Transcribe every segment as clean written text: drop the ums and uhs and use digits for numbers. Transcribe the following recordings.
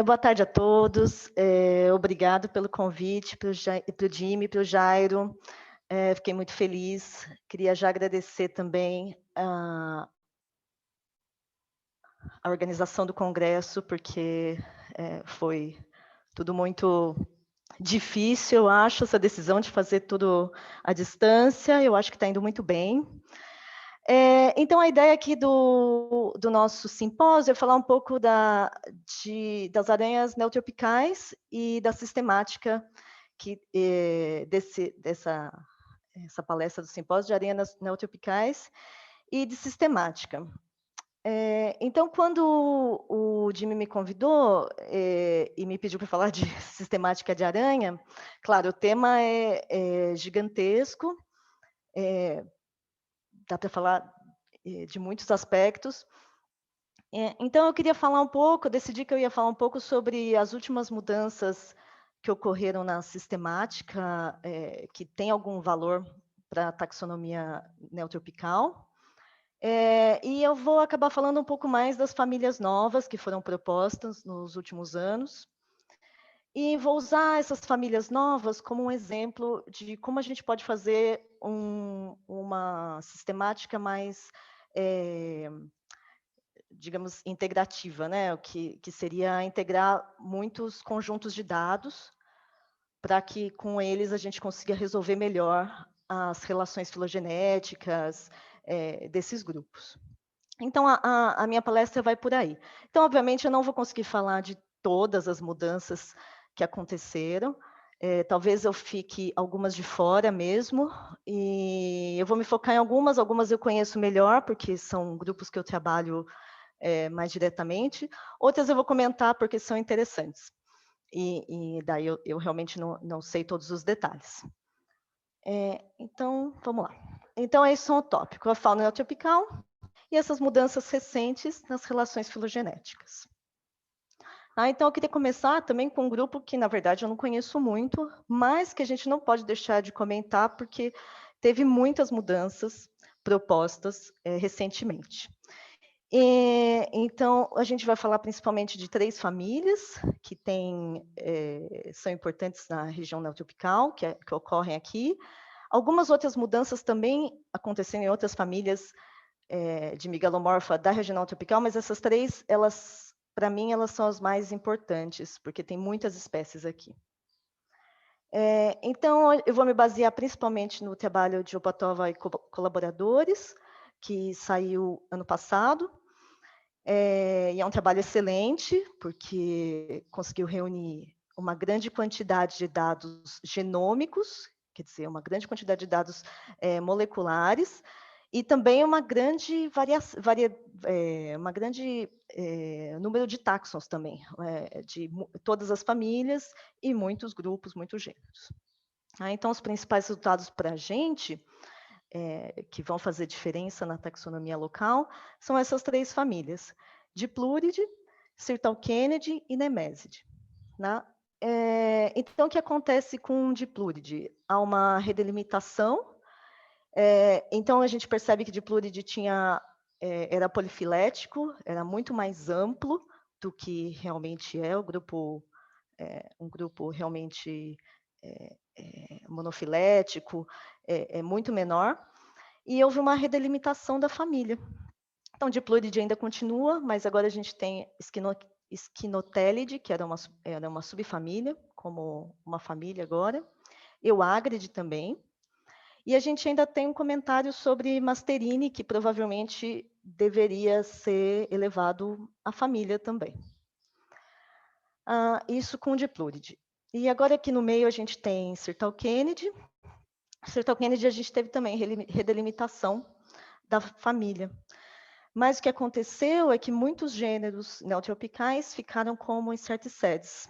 Boa tarde a todos. Obrigado pelo convite, para o Jimmy, para o Jairo. Fiquei muito feliz. Queria já agradecer também a organização do congresso, porque foi tudo muito difícil, eu acho, essa decisão de fazer tudo à distância. Eu acho que está indo muito bem. Então, a ideia aqui do nosso simpósio é falar um pouco das aranhas neotropicais e da sistemática dessa palestra do simpósio de aranhas neotropicais e de sistemática. Então, quando o Jimmy me convidou e me pediu para falar de sistemática de aranha, claro, o tema é gigantesco, dá para falar de muitos aspectos. Então, eu queria falar um pouco, decidi que eu ia falar um pouco sobre as últimas mudanças que ocorreram na sistemática, que tem algum valor para a taxonomia neotropical. E eu vou acabar falando um pouco mais das famílias novas que foram propostas nos últimos anos. E vou usar essas famílias novas como um exemplo de como a gente pode fazer uma sistemática mais, digamos, integrativa, né? O que seria integrar muitos conjuntos de dados para que com eles a gente consiga resolver melhor as relações filogenéticas desses grupos. Então, a minha palestra vai por aí. Então, obviamente, eu não vou conseguir falar de todas as mudanças que aconteceram. Talvez eu fique algumas de fora mesmo, e eu vou me focar em algumas eu conheço melhor, porque são grupos que eu trabalho mais diretamente, outras eu vou comentar porque são interessantes, e daí eu realmente não sei todos os detalhes. Então, vamos lá. Então, esse é o tópico, a fauna neotropical e essas mudanças recentes nas relações filogenéticas. Então, eu queria começar também com um grupo que, na verdade, eu não conheço muito, mas que a gente não pode deixar de comentar, porque teve muitas mudanças propostas recentemente. Então, a gente vai falar principalmente de 3 famílias que são importantes na região neotropical, que ocorrem aqui. Algumas outras mudanças também aconteceram em outras famílias de megalomorfa da região tropical, mas essas 3, para mim, elas são as mais importantes, porque tem muitas espécies aqui. Então, eu vou me basear principalmente no trabalho de Opatova e colaboradores, que saiu ano passado, e é um trabalho excelente, porque conseguiu reunir uma grande quantidade de dados genômicos, quer dizer, uma grande quantidade de dados moleculares, e também uma grande número de táxons também, de todas as famílias e muitos grupos, muitos gêneros. Então, os principais resultados para a gente, que vão fazer diferença na taxonomia local, são essas 3 famílias, Dipluridae, Sirtalkenide e Nemesidae. Né? Então, o que acontece com Dipluridae? Há uma redelimitação. Então, a gente percebe que Dipluridae era polifilético, era muito mais amplo do que realmente é o grupo, um grupo realmente monofilético, muito menor, e houve uma redelimitação da família. Então, Dipluridae ainda continua, mas agora a gente tem Esquinotélide, que era uma subfamília, como uma família agora, Euágride também, e a gente ainda tem um comentário sobre Masterine, que provavelmente deveria ser elevado à família também. Isso com Dipluridae. E agora aqui no meio a gente tem Sirtalkenide. Sirtalkenide a gente teve também redelimitação da família. Mas o que aconteceu é que muitos gêneros neotropicais ficaram como incerticedes.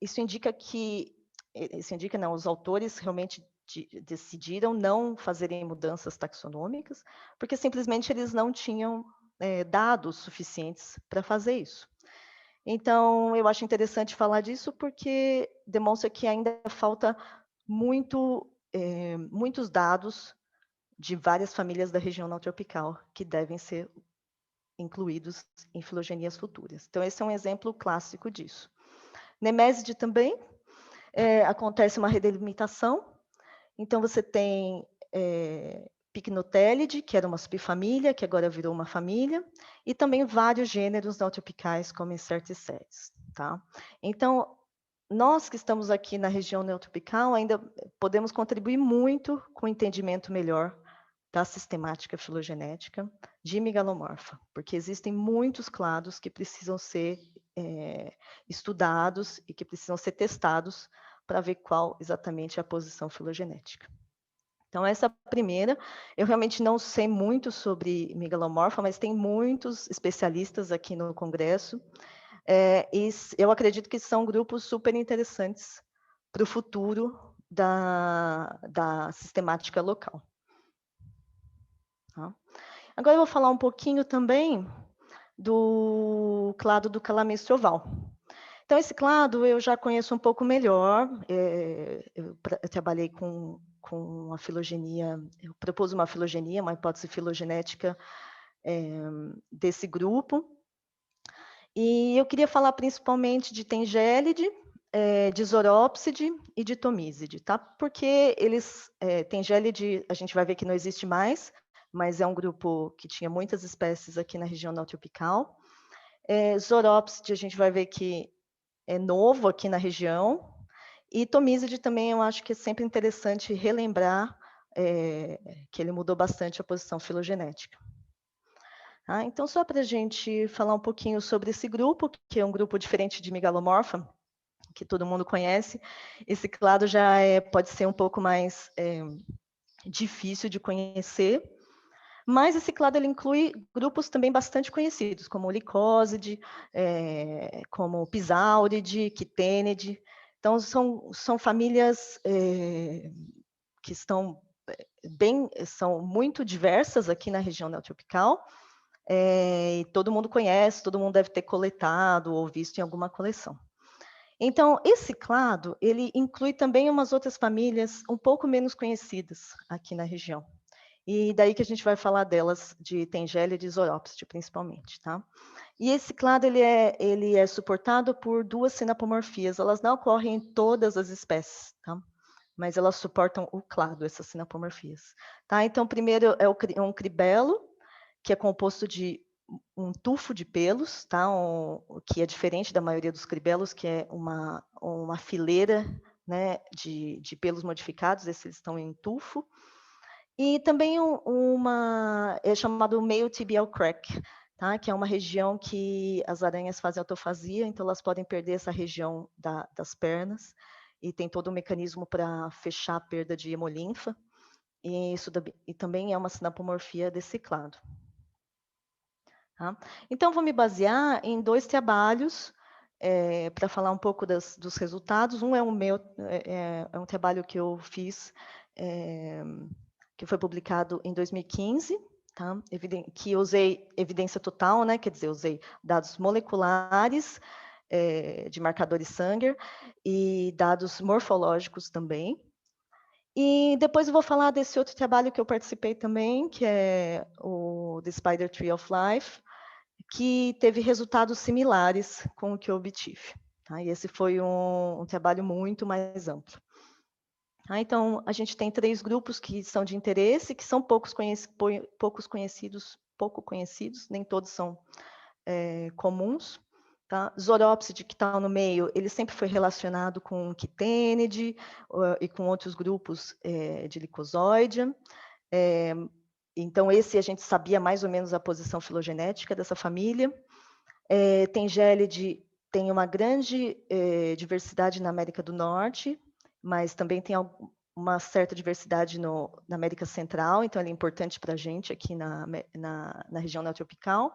Isso indica não, os autores realmente decidiram não fazerem mudanças taxonômicas, porque simplesmente eles não tinham dados suficientes para fazer isso. Então, eu acho interessante falar disso, porque demonstra que ainda falta muitos dados de várias famílias da região neotropical que devem ser incluídos em filogenias futuras. Então, esse é um exemplo clássico disso. Neméside também, acontece uma redelimitação. Então, você tem Pycnothelide, que era uma subfamília, que agora virou uma família, e também vários gêneros neotropicais, como Incerticetes, tá? Então, nós que estamos aqui na região neotropical ainda podemos contribuir muito com o entendimento melhor da sistemática filogenética de Megalomorpha, porque existem muitos clados que precisam ser estudados e que precisam ser testados para ver qual exatamente é a posição filogenética. Então, essa primeira, eu realmente não sei muito sobre Megalomorpha, mas tem muitos especialistas aqui no Congresso, e eu acredito que são grupos super interessantes para o futuro da sistemática local. Tá? Agora eu vou falar um pouquinho também do clado do Calamestre oval. Então, esse clado eu já conheço um pouco melhor. Eu trabalhei com a filogenia, eu propus uma filogenia, uma hipótese filogenética desse grupo. E eu queria falar principalmente de Tengélide, de Zoropside e de Tomíside, tá? Porque Tengélide, a gente vai ver que não existe mais, mas é um grupo que tinha muitas espécies aqui na região neotropical. Zoropside, a gente vai ver que é novo aqui na região. E Tomíside também eu acho que é sempre interessante relembrar que ele mudou bastante a posição filogenética. Então, só para a gente falar um pouquinho sobre esse grupo, que é um grupo diferente de Megalomorpha, que todo mundo conhece, esse clado já pode ser um pouco mais difícil de conhecer, mas esse clado ele inclui grupos também bastante conhecidos, como Licóside, como Pisauride, Quitênide. Então, são famílias que são muito diversas aqui na região neotropical, e todo mundo conhece, todo mundo deve ter coletado ou visto em alguma coleção. Então, esse clado, ele inclui também umas outras famílias um pouco menos conhecidas aqui na região. E daí que a gente vai falar delas, de Tengélide e Zoropside, principalmente, tá? E esse clado, ele é suportado por duas sinapomorfias. Elas não ocorrem em todas as espécies, tá? Mas elas suportam o clado, essas sinapomorfias. Tá? Então, primeiro é um cribelo, que é composto de um tufo de pelos, tá? Que é diferente da maioria dos cribelos, que é uma fileira, né, de pelos modificados, esses estão em tufo. E também é chamado meio tibial crack, tá? Que é uma região que as aranhas fazem autofagia, então elas podem perder essa região das pernas, e tem todo um mecanismo para fechar a perda de hemolinfa, e também é uma sinapomorfia desse clado. Tá? Então, vou me basear em dois trabalhos para falar um pouco dos resultados. Um é um trabalho que eu fiz, que foi publicado em 2015, tá? Que usei evidência total, né? Quer dizer, usei dados moleculares de marcadores Sanger e dados morfológicos também. E depois eu vou falar desse outro trabalho que eu participei também, que é o The Spider Tree of Life, que teve resultados similares com o que eu obtive. Tá? E esse foi um trabalho muito mais amplo. Então, a gente tem 3 grupos que são de interesse, que são pouco conhecidos, nem todos são comuns. Tá? Zoropside, que está no meio, ele sempre foi relacionado com Quitênide e com outros grupos de Lycozoidea. Então, esse a gente sabia mais ou menos a posição filogenética dessa família. Tengélide tem uma grande diversidade na América do Norte, mas também tem uma certa diversidade na América Central, então ele é importante para a gente aqui na região neotropical.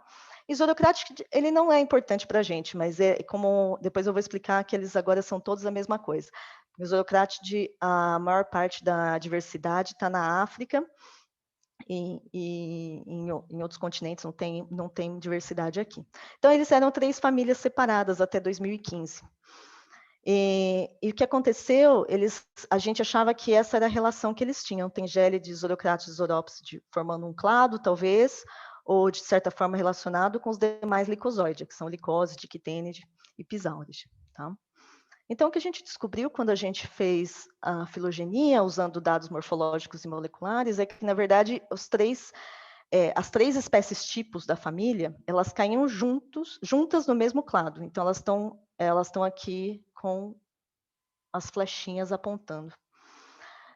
E Zorocratide, ele não é importante para a gente, mas como depois eu vou explicar que eles agora são todos a mesma coisa. O Zorocratide, a maior parte da diversidade está na África, e em outros continentes não tem diversidade aqui. Então, eles eram 3 famílias separadas até 2015. E o que aconteceu, a gente achava que essa era a relação que eles tinham, Tengélide, Zorocratide e Zoropside formando um clado, talvez, ou de certa forma relacionado com os demais licosóides, que são licóside, quitênide e pisálide, tá? Então, o que a gente descobriu quando a gente fez a filogenia, usando dados morfológicos e moleculares, é que, na verdade, as três espécies tipos da família, elas caíam juntas no mesmo clado. Então, elas estão aqui com as flechinhas apontando.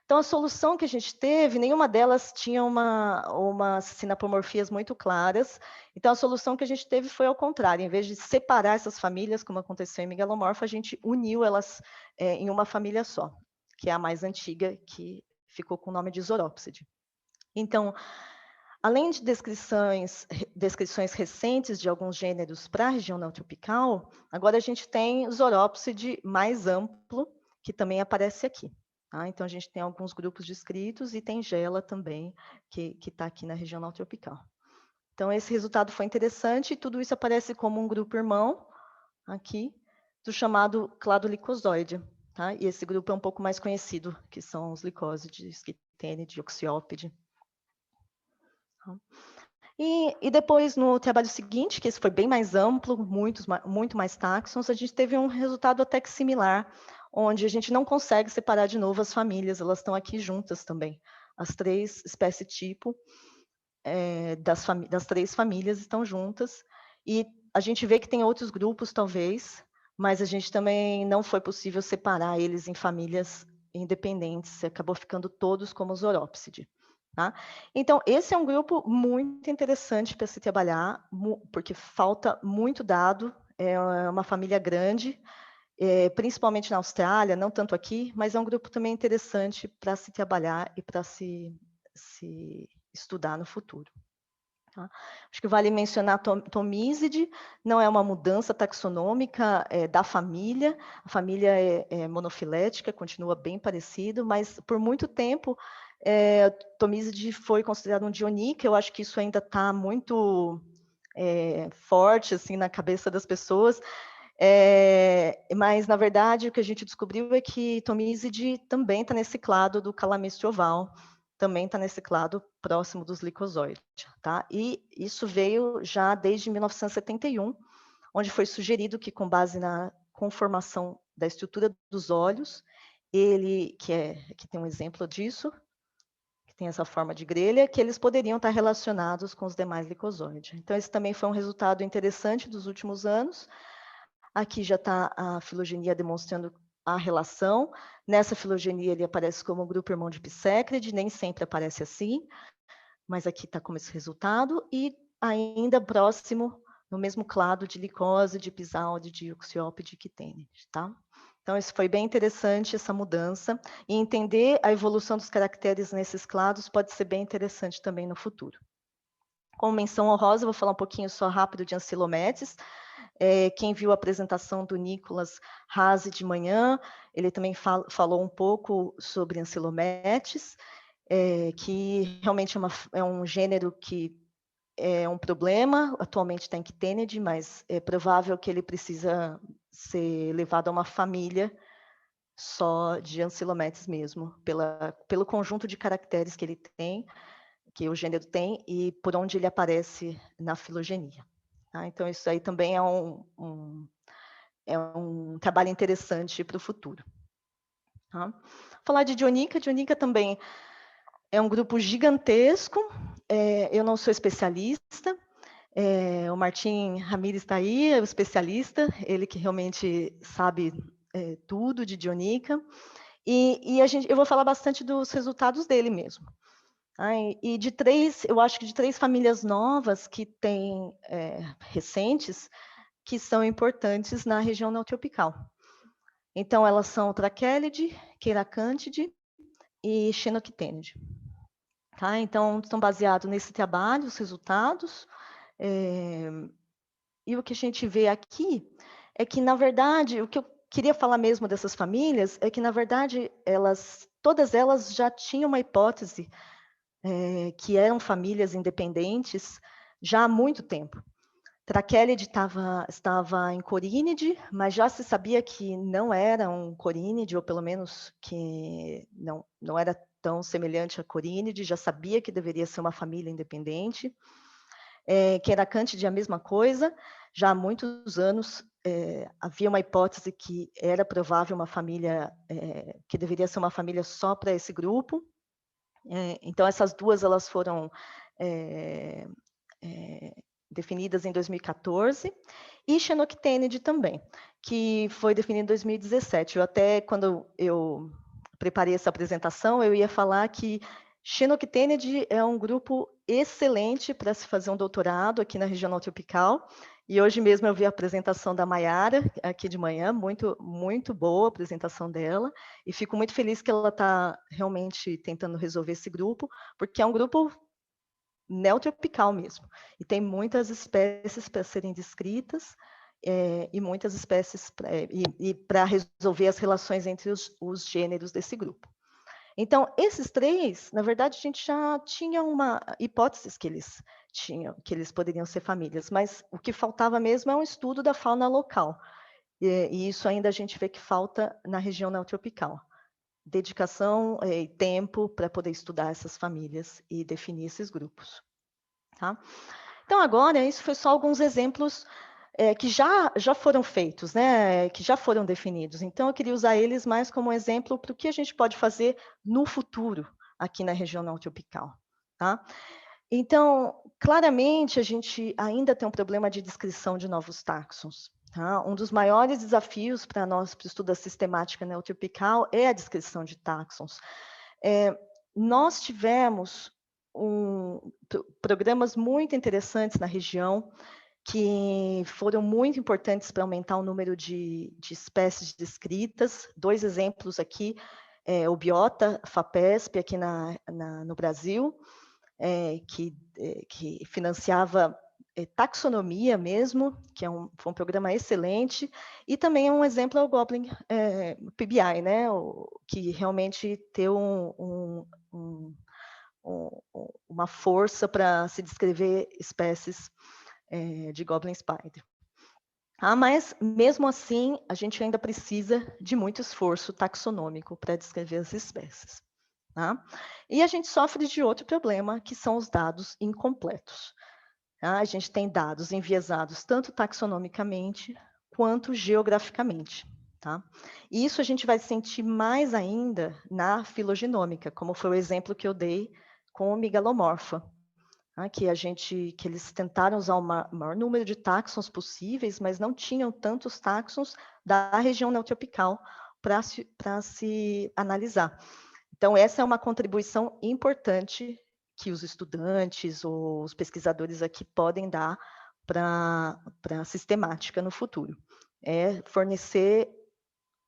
Então, a solução que a gente teve, nenhuma delas tinha umas sinapomorfias muito claras. Então, a solução que a gente teve foi ao contrário. Em vez de separar essas famílias, como aconteceu em Megalomorpha, a gente uniu elas em uma família só, que é a mais antiga, que ficou com o nome de Zoropside. Então, além de descrições recentes de alguns gêneros para a região neotropical, agora a gente tem Zoropside mais amplo, que também aparece aqui. Tá? Então, a gente tem alguns grupos descritos e tem Gela também, que está aqui na região neotropical. Então, esse resultado foi interessante e tudo isso aparece como um grupo irmão, aqui, do chamado clado licozoide. Tá? E esse grupo é um pouco mais conhecido, que são os licósides, quitênide, oxiópide. E depois, no trabalho seguinte, que esse foi bem mais amplo, muito mais táxons, a gente teve um resultado até que similar, onde a gente não consegue separar de novo as famílias, elas estão aqui juntas também. As três espécies tipo das três famílias estão juntas, e a gente vê que tem outros grupos, talvez, mas a gente também não foi possível separar eles em famílias independentes, acabou ficando todos como Zoropside. Tá? Então, esse é um grupo muito interessante para se trabalhar, porque falta muito dado, é uma família grande, principalmente na Austrália, não tanto aqui, mas é um grupo também interessante para se trabalhar e para se estudar no futuro. Tá? Acho que vale mencionar Tomizide, não é uma mudança taxonômica da família, a família é monofilética, continua bem parecido, mas por muito tempo Tomizide foi considerado um dionica, eu acho que isso ainda está muito forte assim, na cabeça das pessoas, mas na verdade o que a gente descobriu é que Tomizide também está nesse clado do Calamystre oval, também está nesse clado próximo dos licosóides, tá? E isso veio já desde 1971, onde foi sugerido que, com base na conformação da estrutura dos olhos, que tem um exemplo disso, que tem essa forma de grelha, que eles poderiam estar relacionados com os demais licosóides. Então, esse também foi um resultado interessante dos últimos anos. Aqui já está a filogenia demonstrando a relação. Nessa filogenia, ele aparece como um grupo irmão de Psecrid, nem sempre aparece assim, mas aqui está como esse resultado, e ainda próximo, no mesmo clado de licose, de Pisálide, de Oxiópide e Quitênide, tá? Então, isso foi bem interessante, essa mudança, e entender a evolução dos caracteres nesses clados pode ser bem interessante também no futuro. Como menção honrosa, vou falar um pouquinho só rápido de Ancilometes. Quem viu a apresentação do Nicolas Haase de manhã, ele também falou um pouco sobre Ancilometes, que realmente é um gênero que é um problema, atualmente está em Quitênide, mas é provável que ele precisa ser levado a uma família só de Ancilometes mesmo, pelo conjunto de caracteres que ele tem, que o gênero tem, e por onde ele aparece na filogenia. Tá? Então, isso aí também é um trabalho interessante para o futuro. Tá? Falar de Dionica também é um grupo gigantesco, eu não sou especialista, o Martim Ramírez está aí, é o especialista, ele que realmente sabe tudo de Dionica, e eu vou falar bastante dos resultados dele mesmo. E eu acho que de três famílias novas que tem recentes, que são importantes na região neotropical. Então, elas são Trachelidae, Queracantide e Xenoquitênide. Tá? Então, estão baseados nesse trabalho, os resultados. E o que a gente vê aqui é que, na verdade, o que eu queria falar mesmo dessas famílias é que, na verdade, todas elas já tinham uma hipótese que eram famílias independentes já há muito tempo. Trachelidae estava em corínide, mas já se sabia que não era um corínide, ou pelo menos que não era tão semelhante a corínide, já sabia que deveria ser uma família independente. que era Cândida a mesma coisa. Já há muitos anos havia uma hipótese que era provável uma família, que deveria ser uma família só para esse grupo. Então, essas duas elas foram definidas em 2014, e Xenoctênide também, que foi definido em 2017. Eu até, quando eu preparei essa apresentação, eu ia falar que Xenoctênide é um grupo excelente para se fazer um doutorado aqui na região tropical, e hoje mesmo eu vi a apresentação da Maiara, aqui de manhã, muito, muito boa a apresentação dela, e fico muito feliz que ela está realmente tentando resolver esse grupo, porque é um grupo neotropical mesmo, e tem muitas espécies para serem descritas, e muitas espécies para resolver as relações entre os gêneros desse grupo. Então, esses três, na verdade, a gente já tinha uma hipótese que eles tinham, que eles poderiam ser famílias, mas o que faltava mesmo é um estudo da fauna local, e isso ainda a gente vê que falta na região neotropical. Dedicação e tempo para poder estudar essas famílias e definir esses grupos. Tá? Então, agora, isso foi só alguns exemplos que já foram feitos, né, que já foram definidos. Então, eu queria usar eles mais como exemplo para o que a gente pode fazer no futuro aqui na região neotropical. Tá? Então, claramente, a gente ainda tem um problema de descrição de novos táxons. Tá? Um dos maiores desafios para nós, para o estudo da sistemática neotropical, é a descrição de táxons. Nós tivemos programas muito interessantes na região, que foram muito importantes para aumentar o número de espécies descritas. Dois exemplos aqui, o Biota FAPESP, aqui no Brasil, que financiava taxonomia mesmo, que foi um programa excelente, e também um exemplo é o Goblin PBI, né, que realmente tem uma força para se descrever espécies de Goblin Spider. Mas, mesmo assim, a gente ainda precisa de muito esforço taxonômico para descrever as espécies. Tá? E a gente sofre de outro problema, que são os dados incompletos. Tá? A gente tem dados enviesados tanto taxonomicamente quanto geograficamente. Tá? E isso a gente vai sentir mais ainda na filogenômica, como foi o exemplo que eu dei com o Megalomorpha, que eles tentaram usar o maior número de táxons possíveis, mas não tinham tantos táxons da região neotropical para se analisar. Então, essa é uma contribuição importante que os estudantes ou os pesquisadores aqui podem dar para a sistemática no futuro. É fornecer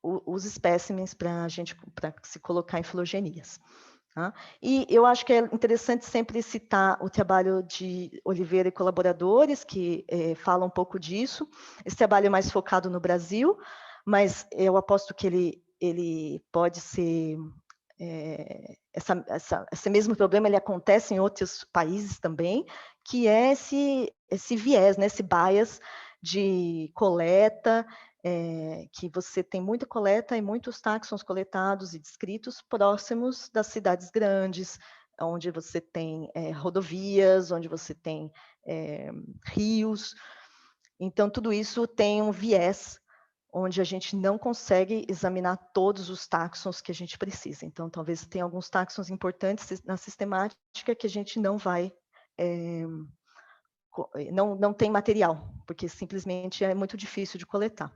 os espécimens para se colocar em filogenias. Tá? E eu acho que é interessante sempre citar o trabalho de Oliveira e colaboradores, que falam um pouco disso. Esse trabalho é mais focado no Brasil, mas eu aposto que ele pode ser... esse mesmo problema ele acontece em outros países também, que é esse viés, né, esse bias de coleta, que você tem muita coleta e muitos táxons coletados e descritos próximos das cidades grandes, onde você tem rodovias, onde você tem rios. Então, tudo isso tem um viés onde a gente não consegue examinar todos os táxons que a gente precisa. Então, talvez tenha alguns táxons importantes na sistemática que a gente não vai... não tem material, porque simplesmente é muito difícil de coletar.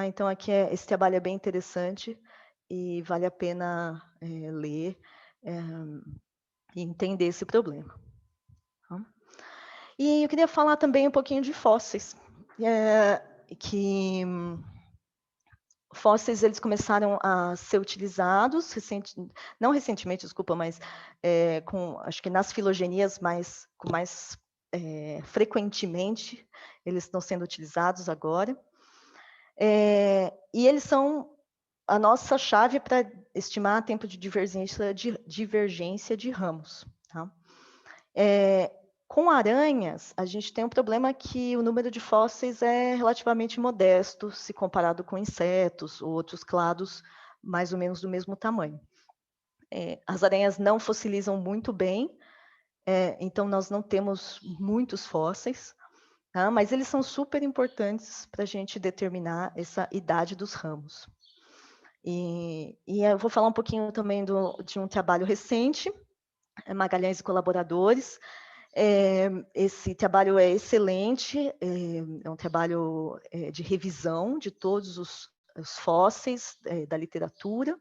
Então, aqui esse trabalho é bem interessante e vale a pena ler e entender esse problema. E eu queria falar também um pouquinho de fósseis, que fósseis eles começaram a ser utilizados não recentemente, desculpa, mas acho que nas filogenias mais frequentemente eles estão sendo utilizados agora. E eles são a nossa chave para estimar tempo de divergência de ramos. Tá? Com aranhas, a gente tem um problema que o número de fósseis é relativamente modesto, se comparado com insetos ou outros clados mais ou menos do mesmo tamanho. As aranhas não fossilizam muito bem, Então, nós não temos muitos fósseis, tá? Mas eles são super importantes para a gente determinar essa idade dos ramos. E eu vou falar um pouquinho também de um trabalho recente, Magalhães e colaboradores. Esse trabalho é excelente, é um trabalho de revisão de todos os fósseis da literatura,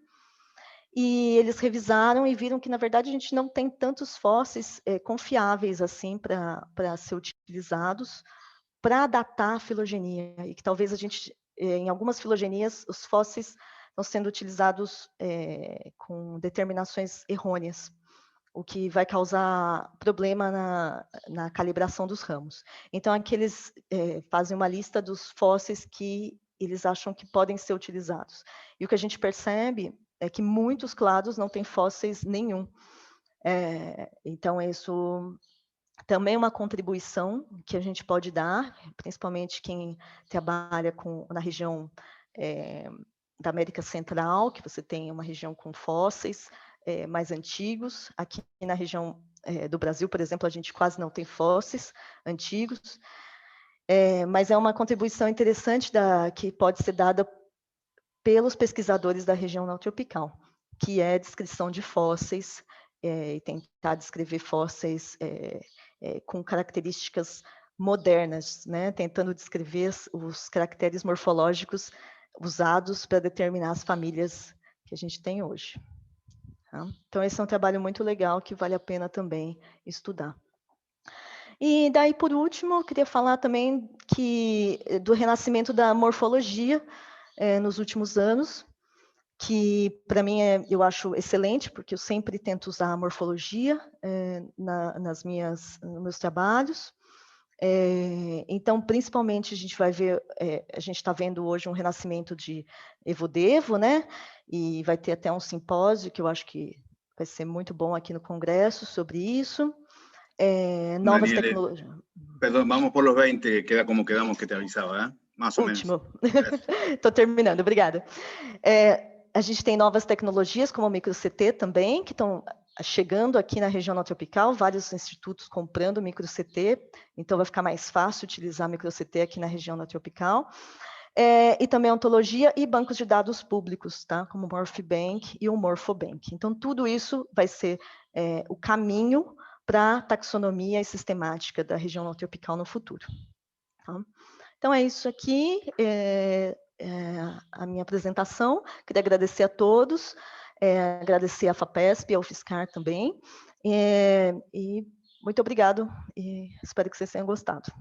e eles revisaram e viram que, na verdade, a gente não tem tantos fósseis confiáveis assim para ser utilizados para datar a filogenia, e que talvez a gente, em algumas filogenias, os fósseis estão sendo utilizados com determinações errôneas, o que vai causar problema na calibração dos ramos. Então, aqui eles fazem uma lista dos fósseis que eles acham que podem ser utilizados. E o que a gente percebe é que muitos clados não têm fósseis nenhum. Então, isso também é uma contribuição que a gente pode dar, principalmente quem trabalha na região da América Central, que você tem uma região com fósseis mais antigos. Aqui na região do Brasil, por exemplo, a gente quase não tem fósseis antigos, mas é uma contribuição interessante que pode ser dada pelos pesquisadores da região neotropical, que é a descrição de fósseis, e tentar descrever fósseis com características modernas, né? Tentando descrever os caracteres morfológicos usados para determinar as famílias que a gente tem hoje. Tá? Então, esse é um trabalho muito legal que vale a pena também estudar. E daí, por último, eu queria falar também do renascimento da morfologia nos últimos anos, que para mim eu acho excelente, porque eu sempre tento usar a morfologia nos meus trabalhos. Então, principalmente, a gente vai ver, a gente está vendo hoje um renascimento de Evodevo, né? E vai ter até um simpósio que eu acho que vai ser muito bom aqui no Congresso sobre isso. Novas tecnologias. Perdão, vamos por los 20, queda como quedamos, que te avisava, mais ou menos. Último. Estou terminando, obrigada. A gente tem novas tecnologias, como o micro-CT também, que estão chegando aqui na região neotropical, vários institutos comprando micro-CT, então vai ficar mais fácil utilizar micro-CT aqui na região neotropical. E também ontologia e bancos de dados públicos, tá? Como o Morphibank e o Morphobank. Então, tudo isso vai ser o caminho para a taxonomia e sistemática da região neotropical no futuro. Tá? Então, é isso aqui, a minha apresentação. Queria agradecer a todos, agradecer à FAPESP e ao UFSCar também. E muito obrigado, e espero que vocês tenham gostado.